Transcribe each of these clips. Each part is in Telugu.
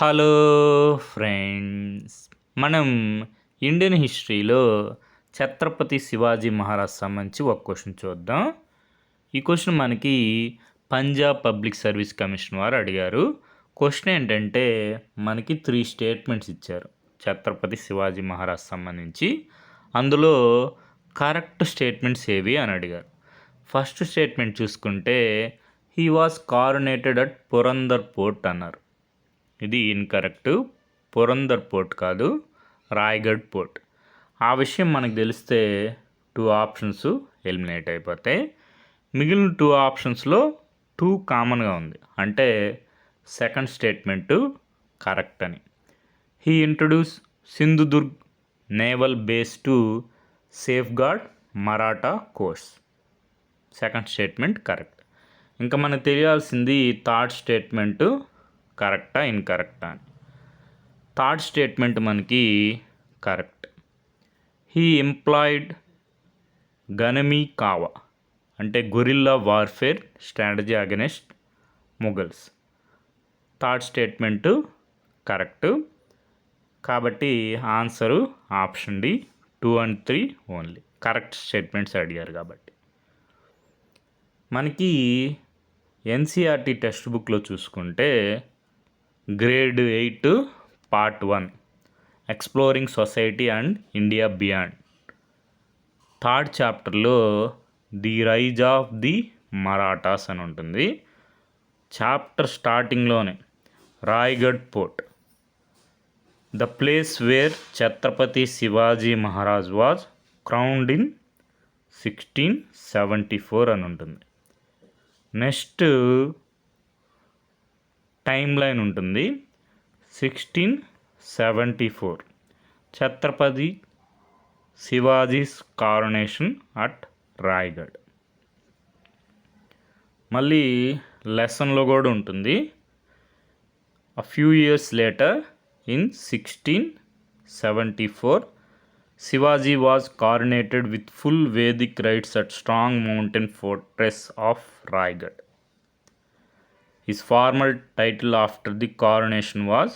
హలో ఫ్రెండ్స్, మనం ఇండియన్ హిస్టరీలో ఛత్రపతి శివాజీ మహారాజ్ సంబంధించి ఒక క్వశ్చన్ చూద్దాం. ఈ క్వశ్చన్ మనకి పంజాబ్ పబ్లిక్ సర్వీస్ కమిషన్ వారు అడిగారు. క్వశ్చన్ ఏంటంటే మనకి 3 స్టేట్మెంట్స్ ఇచ్చారు ఛత్రపతి శివాజీ మహారాజ్ సంబంధించి. అందులో కరెక్ట్ స్టేట్మెంట్స్ ఏవి అని అడిగారు. ఫస్ట్ స్టేట్మెంట్ చూసుకుంటే he was coronated at Purandar fort అన్నారు. ఇది ఇన్కరెక్ట్. పురందర్ పోర్ట్ కాదు, రాయ్గఢ్ పోర్ట్. ఆ విషయం మనకు తెలిస్తే 2 ఆప్షన్స్ ఎలిమినేట్ అయిపోతాయి. మిగిలిన 2 ఆప్షన్స్లో 2 కామన్గా ఉంది, అంటే సెకండ్ స్టేట్మెంటు కరెక్ట్ అని. He introduce Sindhudurg naval base to safeguard Maratha కోర్స్. Second statement correct. ఇంకా మనకు తెలియాల్సింది థర్డ్ స్టేట్మెంటు కరెక్టా ఇన్కరెక్టా అని. థర్డ్ స్టేట్మెంట్ మనకి correct. He employed Ganimi Kava, అంటే guerrilla warfare strategy against Mughals. Third statement correct. కాబట్టి answer option D 2 and 3 only correct statements అడిగారు కాబట్టి. మనకి ఎన్సీఆర్టీ టెక్స్ట్ బుక్లో చూసుకుంటే grade 8 part 1 exploring society and India beyond third చాప్టర్లో the rise of the Marathas అని ఉంటుంది. చాప్టర్ స్టార్టింగ్లోనే Raigad fort, the place where Chhatrapati Shivaji Maharaj was crowned in 1674 అని ఉంటుంది. నెక్స్ట్ టైమ్ లైన్ ఉంటుంది. 1674 ఛత్రపతి శివాజీస్ కారోనేషన్ అట్ రాయ్గఢ్. మళ్ళీ లెసన్లో కూడా ఉంటుంది. a few years later in 1674 Shivaji was coronated with full Vedic rites at strong mountain fortress of Raigad. His formal title after the coronation was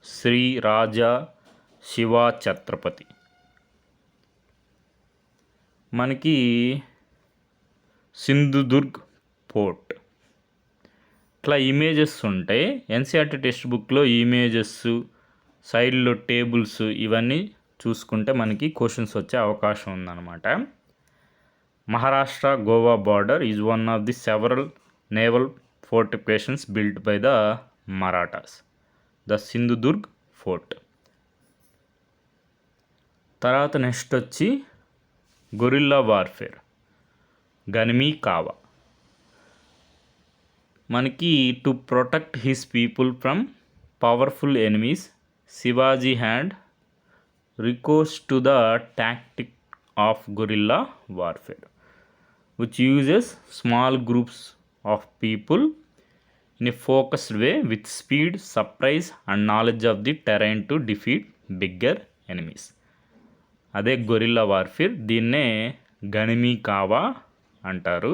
Sri Raja Shiva Chhatrapati. మనకి సింధుదుర్గ్ పోర్ట్ ఇట్లా ఇమేజెస్ ఉంటాయి. ఎన్సీఆర్టీ టెక్స్ట్ బుక్లో ఇమేజెస్, సైడ్లో టేబుల్స్ ఇవన్నీ చూసుకుంటే మనకి క్వశ్చన్స్ వచ్చే అవకాశం ఉందన్నమాట. Maharashtra Goa border is one of the several naval fortifications built by the Marathas, the Sindhudurg fort. తర్వాత నెక్స్ట్ వచ్చి గొరిల్లా వార్ఫేర్ గనమీ కావా. మనకి to protect his people from powerful enemies Shivaji had recourse to the tactic of gorilla warfare which uses small groups of people in a focused way with speed, surprise and knowledge of the terrain to defeat bigger enemies. అదే గొరిల్లా వార్ఫేర్. దీన్నే గనిమీ కావా అంటారు.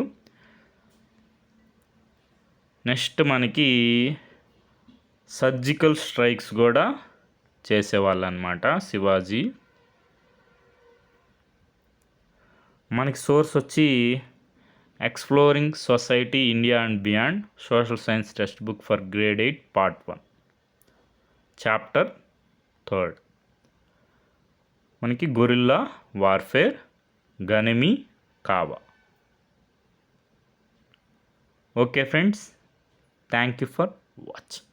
నెక్స్ట్ మనకి సర్జికల్ స్ట్రైక్స్ కూడా చేసేవాళ్ళు అనమాట శివాజీ. మనకి సోర్స్ వచ్చి exploring society India and beyond social science text book for grade 8 part 1 chapter 3. మనకి గొరిల్లా వార్ఫేర్ గనమీ కావా. Okay friends, thank you for watching.